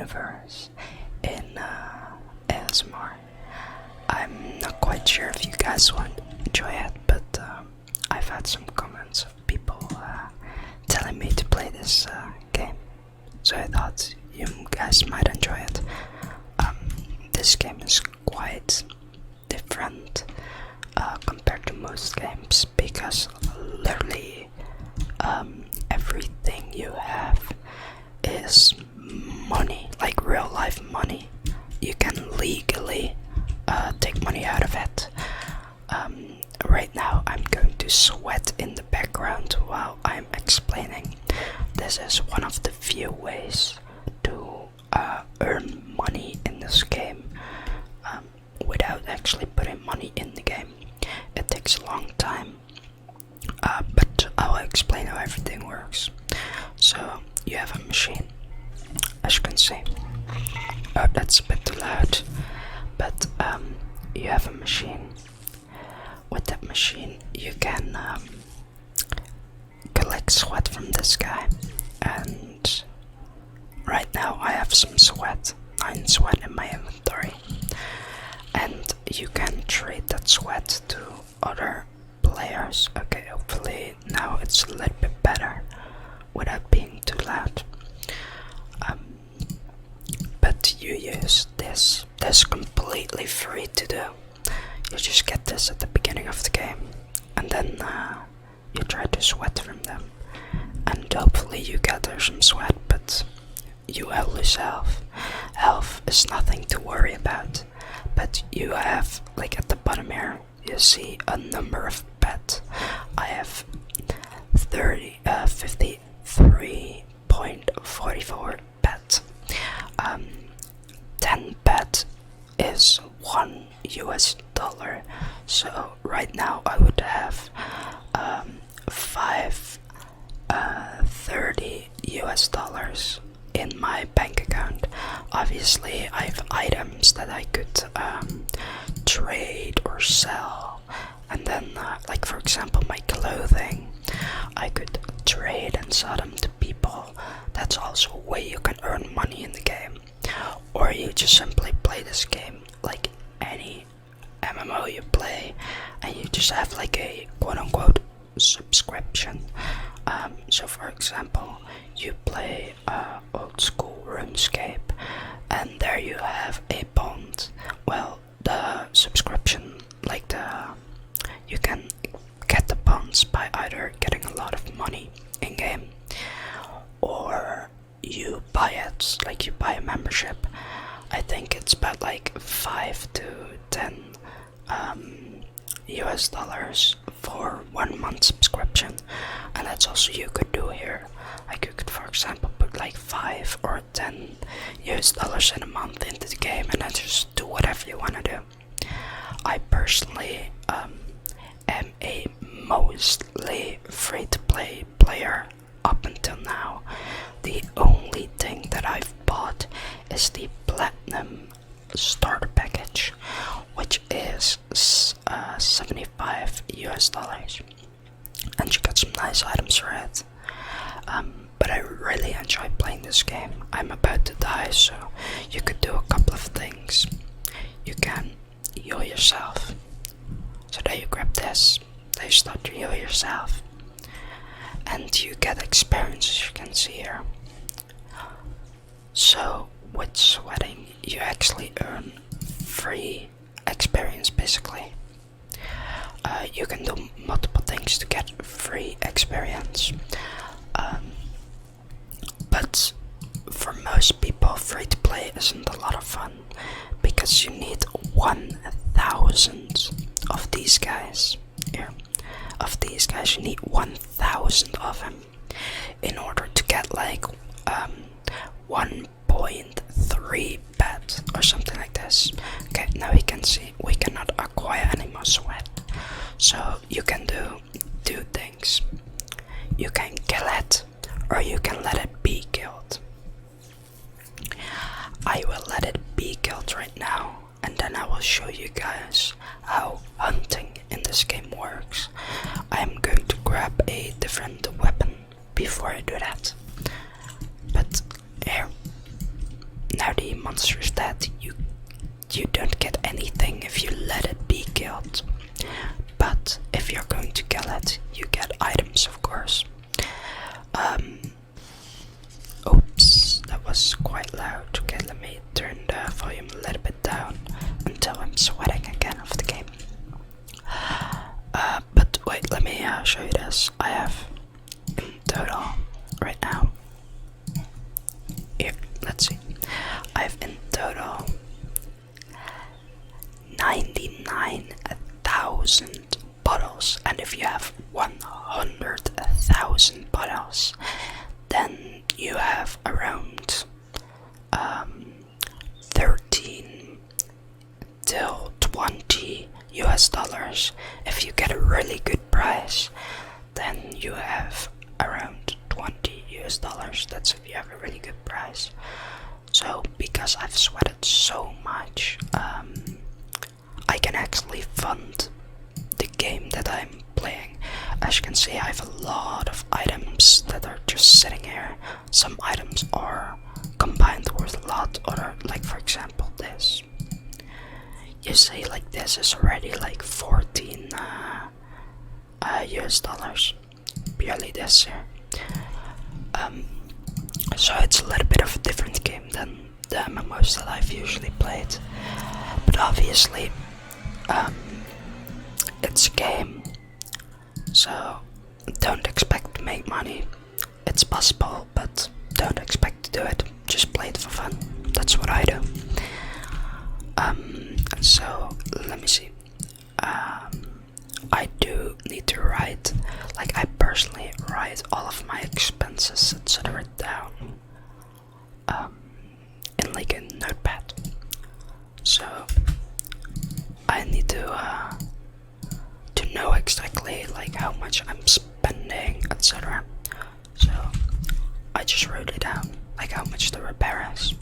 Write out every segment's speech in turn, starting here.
Universe in ASMR. I'm not quite sure if you guys would enjoy it, but I've had some comments of people telling me to play this game, so I thought you guys might enjoy it. This game is quite different compared to most games because literally everything you have is money, like real life money. You can legally take money out of it. Right now I'm going to sweat in the background while I'm explaining. This is one of the few ways to earn money in this game without actually putting money in the game. It takes a long time, but I'll explain how everything works. So you have a machine, as you can see. Oh, that's a bit too loud, but you have a machine. With that machine you can collect sweat from this guy, and right now I have some sweat, 9 sweat in my inventory, and you can trade that sweat to other players. Okay, hopefully now it's a little bit better without being too loud. But you use this completely free to do. You just get this at the beginning of the game, and then you try to sweat from them, and hopefully you gather some sweat, but you will lose health. Health is nothing to worry about, but you have, like at the bottom here, you see a number of pets. I have 53.44 pets. 10 pet is $1, so right now I would have 530 US in my bank account. Obviously I have items that I could trade or sell, and then like for example my clothing, I could trade and sell them to people. That's also a way you can earn money in the game. Or you just simply play this game like any MMO you play, and you just have like a quote-unquote subscription. So for example, you play old school RuneScape, and there you have a bond. Well, the subscription, like you can get the bonds by either getting a lot of money in game, or you buy it, like you buy a membership. I think it's about like 5 to 10 US dollars for 1 month subscription, and that's also you could do here. Like you could, for example, put like 5 or 10 US dollars in a month into the game, and then just do whatever you want to do. I personally am a mostly free-to-play player up until now. The only thing that I've bought is the Platinum Starter Package, which is 75 US dollars, and you get some nice items for it. But I really enjoy playing this game. I'm about to die, so you could do a couple of things. You can heal yourself, so there you grab this, then you start to heal yourself, and you get experience, as you can see here. So with sweating you actually earn free experience basically. You can do multiple things to get free experience, but for most people free to play isn't a lot of fun, because you need 1,000 of these guys here. Of these guys you need 1,000 of them in order to get like 1.3 pet or something like this. Okay, now you can see we cannot acquire any more sweat, so you can do 2 things. You can kill it, or you can let it be killed. I will let it be killed right now, and then I will show you guys how hunting in this game works. I'm going to grab a different weapon before I do that, but here, Now the monster is dead. You don't get anything if you let it be killed. But if you're going to kill it, you get items, of course. Oops, that was quite loud. Okay, let me turn the volume a little bit down until I'm sweating again of the game. But wait, let me show you this. I have in total right now. Here, let's see. I have in total 99,000 bottles, and if you have 100,000 bottles, then you have around 13 till 20 US dollars. If you get a really good price, then you have around 20 US dollars. That's if you have a really good price. So because I've sweated so much, I can actually fund the game that I'm playing. As you can see, I have a lot of items that are just sitting here. Some items are combined worth a lot, or like for example this. You see, like this is already like 14 US dollars. Purely this here. So it's a little bit of a different game than the MMOs that I've usually played. But obviously, it's a game, so don't expect to make money. It's possible, but don't expect to do it. Just play it for fun. That's what I do. So let me see. I do need to write, like I personally write all of my expenses, etc. down in like a notepad. So I need to know exactly like how much I'm spending, etc. So I just wrote it down, like how much the repair is.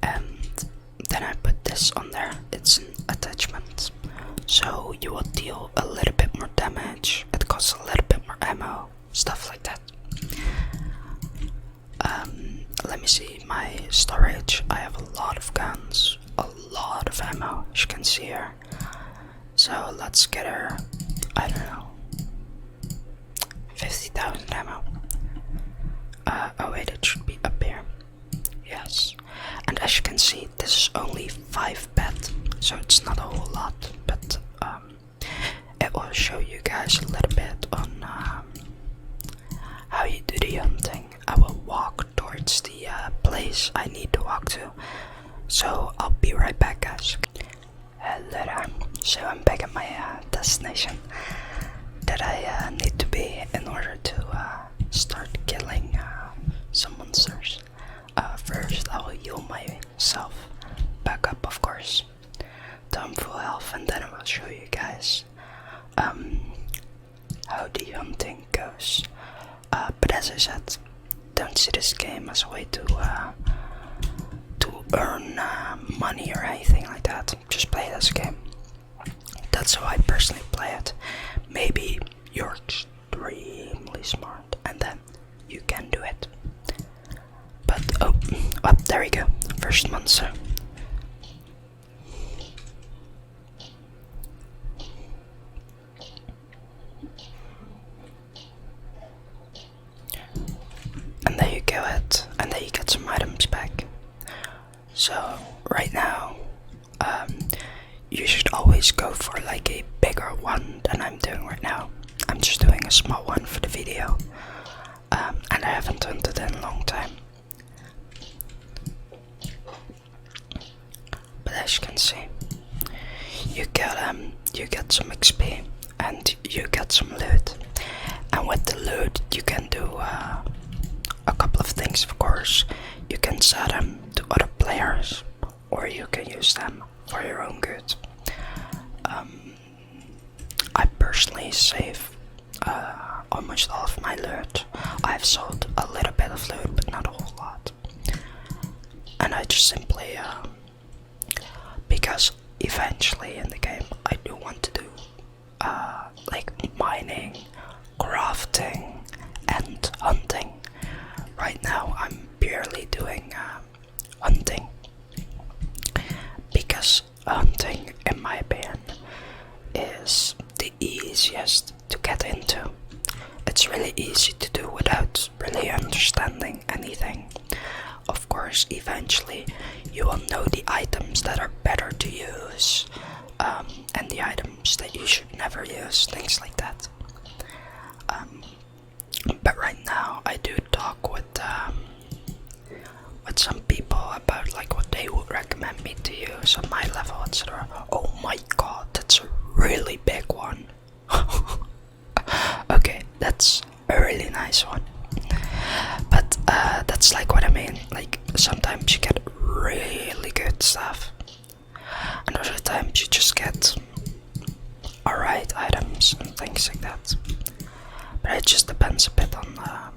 And then I put this on there. It's an attachment. So you will deal a little bit more damage. It costs a little bit more ammo, stuff like that. Let me see my storage. I have a lot of guns, a lot of ammo, as you can see here. So let's get her, I don't know, 50,000 ammo. Oh wait, it should be up here. Yes. And as you can see, this is only 5 pet, so it's not a whole lot, but it will show you guys a little bit on how you do the hunting. I will walk towards the place I need to walk to, so I'll be right back, guys. Hello there. So I'm back at my destination that I need to be in order to start killing some monsters. First I will heal myself back up, of course, till I'm full health, and then I will show you guys how the hunting goes. But as I said, don't see this game as a way to earn money or anything like that. Just play it as a game. That's how I personally play it. Maybe you're extremely smart and then you can do it. But oh, there we go. First monster. And there you kill it, and then you get some items back. So right now, you should always go for like a bigger one than I'm doing right now. I'm just doing a small one for the video, and I haven't hunted in a long time. But as you can see, you kill them, you get some XP, and you get some loot. And with the loot, you can do a couple of things, of course. You can sell them to other players, or you can use them for your own good. I personally save almost all of my loot. I've sold a little bit of loot, but not a whole lot. And I just simply, because eventually in the game I do want to do like mining, crafting, and hunting. Right now I'm purely doing very easy to do without really understanding anything. Of course, eventually you will know the items that are better to use, and the items that you should never use, things like that. But right now I do talk with some people about like what they would recommend me to use on my level, etc. Oh my god, that's a really big one. Okay, that's a really nice one. But that's like what I mean. Like sometimes you get really good stuff, and other times you just get alright items and things like that. But it just depends a bit on how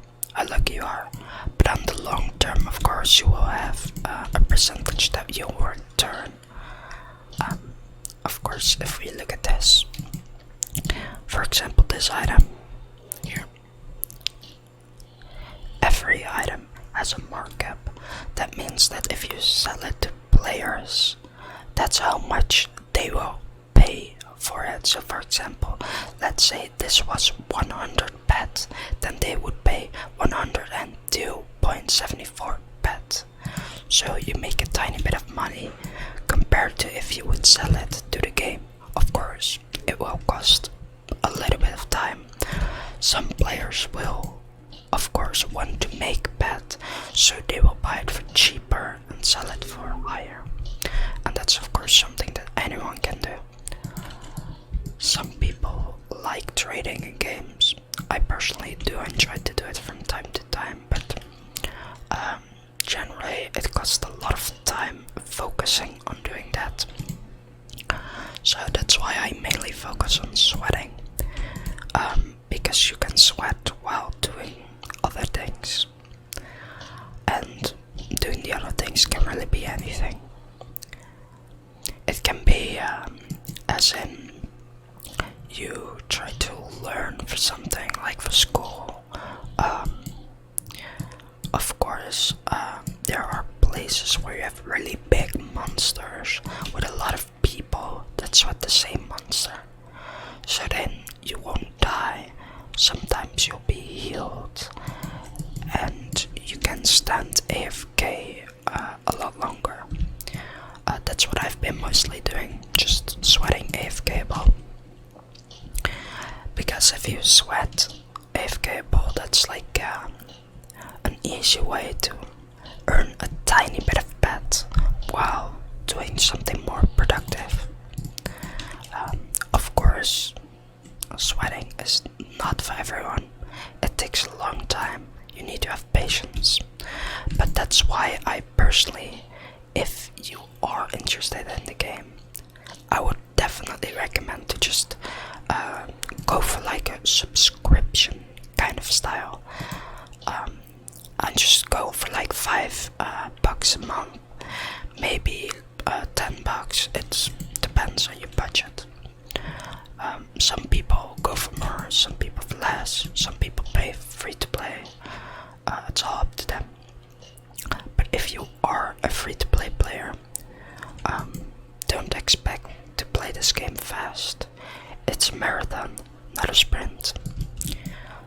lucky you are. But on the long term, of course, you will have a percentage that you will return. Of course, if we look at this, for example, this item here, every item has a markup. That means that if you sell it to players, that's how much they will pay for it. So for example, let's say this was 100 pet, then they would pay 102.74 pet. So you make a tiny bit of money compared to if you would sell it to the game. Of course, it will cost a little bit of time. Some players will, of course, want to make pet, so they will buy it for cheaper and sell it for higher. And that's of course something that anyone can do. Some people like trading in games. I personally do enjoy to do it from time to time, but generally it costs a lot of time focusing on doing that. So that's why I mainly focus on sweating, because you can sweat while doing other things, and doing the other things can really be anything. It can be as in you try to learn for something, like for school. Of course, there are places where you have really big monsters with a lot of people that sweat the same monster. So then you won't die. Sometimes you'll be healed, and you can stand AFK a lot longer. That's what I've been mostly doing, just sweating AFK ball. Because if you sweat AFK ball, that's like an easy way to earn a tiny bit of pet while doing something more productive. Of course, sweating is not for everyone. It takes a long time. You need to have patience. But that's why I personally, if you are interested in the game, I would definitely recommend to just go for like a subscription kind of style, and just go for like $5 a month, maybe $10. It depends on your budget. Some people go for more, some people for less, some people pay free to play. It's all up to them. But if you are a free to play player, don't expect to play this game fast. It's a marathon, not a sprint.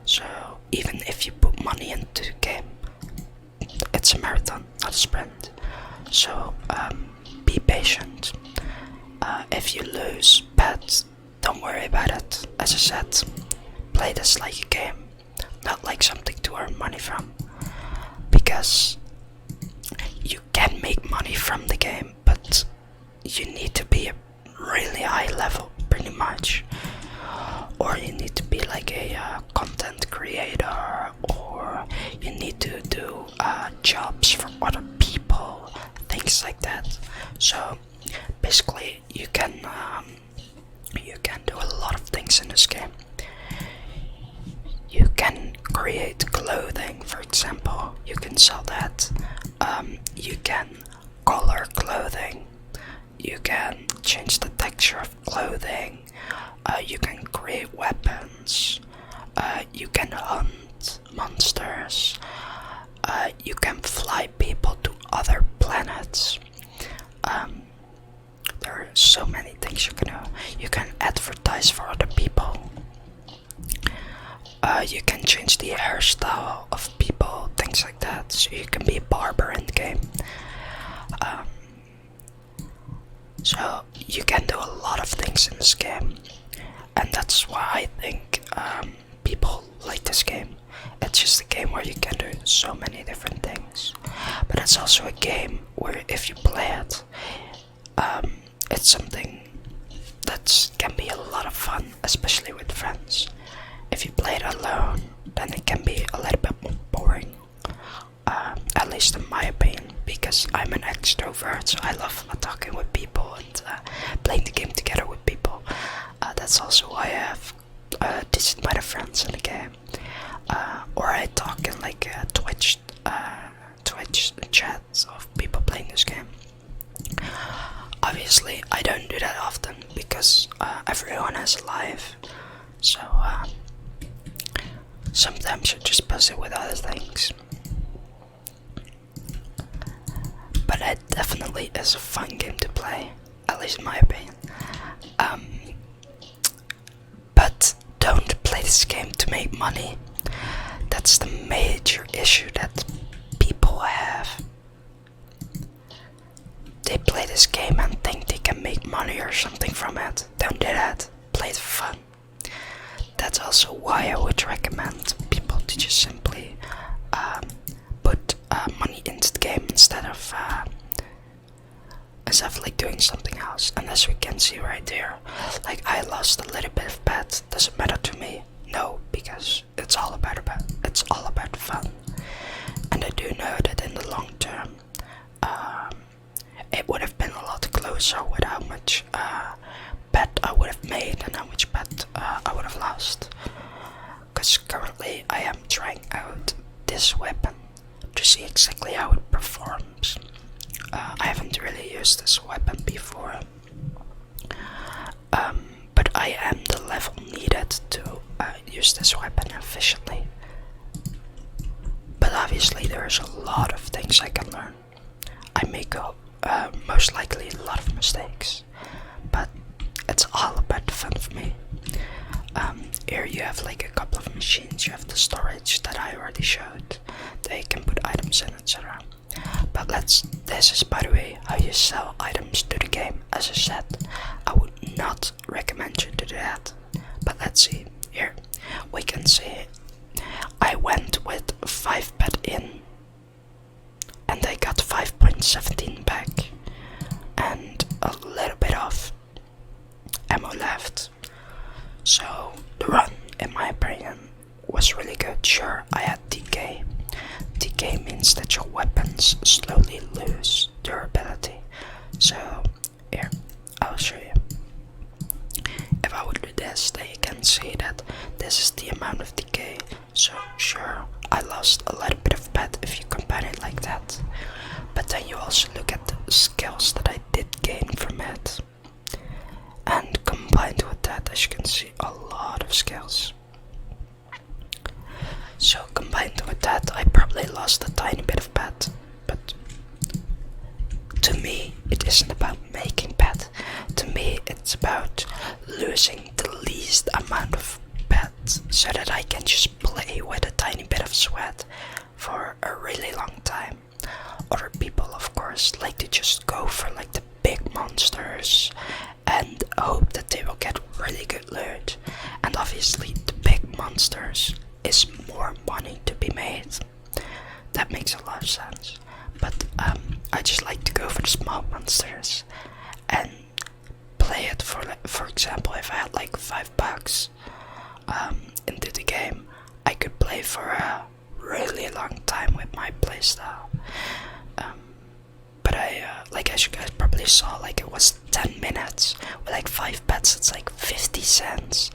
So even if you put money into the game, it's a marathon, not a sprint. So be patient. If you lose pets, don't worry about it. As I said, play this like a game, not like something to earn money from. Because you can make money from the game, but you need to be a really high level, pretty much. Or you need to be like a content creator, or you need to do jobs for other people, things like that. So basically you can do a lot of things in this game. You can create clothing, for example. You can sell that. You can color clothing. You can change the texture of clothing. You can create weapons. You can hunt monsters. You can fly people to other planets. There are so many things you can do. You can advertise for other people. You can change the hairstyle of people, things like that. So you can be a barber in the game. So you can do a lot of things in this game, and that's why I think people like this game. It's just a game where you can do so many different things, but it's also a game where if you play it, it's something that can be a lot of fun, especially with friends. If you play it alone, then it can be a little bit more boring, at least in my opinion, because I'm an extrovert, so I love talking with people and playing the game together with people. That's also why I have a decent amount of friends in the game. Or I talk in like Twitch chats of people playing this game. Obviously, I don't do that often because everyone has a life, so sometimes you're just busy with other things. But it definitely is a fun game to play, at least in my opinion. But don't play this game to make money. That's the major issue that people have. They play this game and think they can make money or something from it. Don't do that. Play it for fun. That's also why I would recommend people to just simply put money into the game instead of like doing something else. And as we can see right here, like I lost a little bit of bet. Does it matter to me? No, because it's all about fun. And I do know that in the long term, it would have been a lot closer with how much bet I would have made and how much bet I would have lost. Because currently I am trying out this weapon to see exactly how it performs. I haven't really used this weapon before, but I am the level needed to use this weapon efficiently. But obviously there's a lot of things I can learn. I make most likely a lot of mistakes, but it's all about the fun for me. Here you have like a couple of machines. You have the storage that I already showed. They can put items in, etc. But this is, by the way, how you sell items to the game. As I said, I would not recommend you to do that. But let's see. Here we can see I went with 5 bet in, and I got 5.17 back, and a little bit of ammo left. So the run, in my opinion, was really good. Sure, I had DK. DK means that your weapons slowly lose durability. So here, I'll show you. If I would do this, then you can see that this is the amount of decay. So sure, I lost a little bit of bet if you combine it like that. But then you also look at the skills that I did gain from it. And combined with that, as you can see, a lot of skills. So combined with that, I probably lost a tiny bit of bet. But to me, it isn't about making bet. To me, it's about losing the least amount of bet so that I can just play with a tiny bit of sweat for a really long time. Other people, of course, like to just go for like the big monsters and hope that they will get really good loot. And obviously, the big monsters is more money to be made. That makes a lot of sense. But I just like to go for the small monsters and play it for example, if I had like $5 into the game, I could play for a really long time with my playstyle. But like as you guys probably saw, like it was 10 minutes with like 5 bets. It's like 50 cents,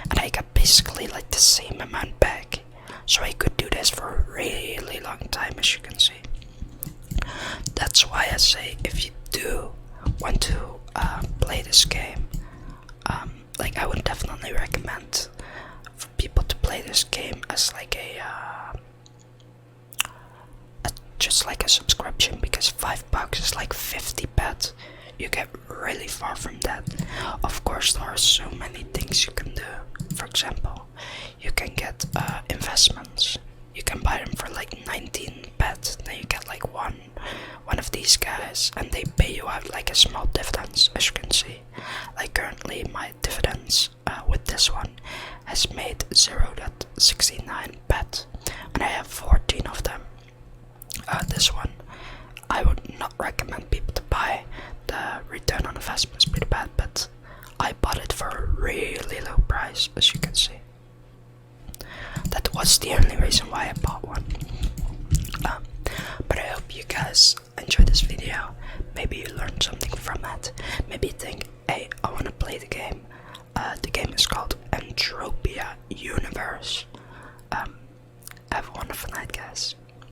and I got basically like the same amount back. So I could do this for a really long time, as you can see. That's why I say if you do want to play this game, like I would definitely recommend for people to play this game as like just like a subscription, because $5 is like 50 bet. You get really far from that. Of course, there are so many things you can do. for example, you can get investments. You can buy them for like 19 pet, then you get like one of these guys, and they pay you out like a small dividends, as you can see. Like currently my dividends with this one has made 0.69 pet, and I have 14 of them. This one I would not recommend people to buy. The return on investment is pretty bad, but I bought it for a really low price, as you can see. That was the only reason why I bought one. But I hope you guys enjoyed this video. Maybe you learned something from it. Maybe you think, hey, I want to play the game. The game is called Entropia Universe. Have a wonderful night, guys.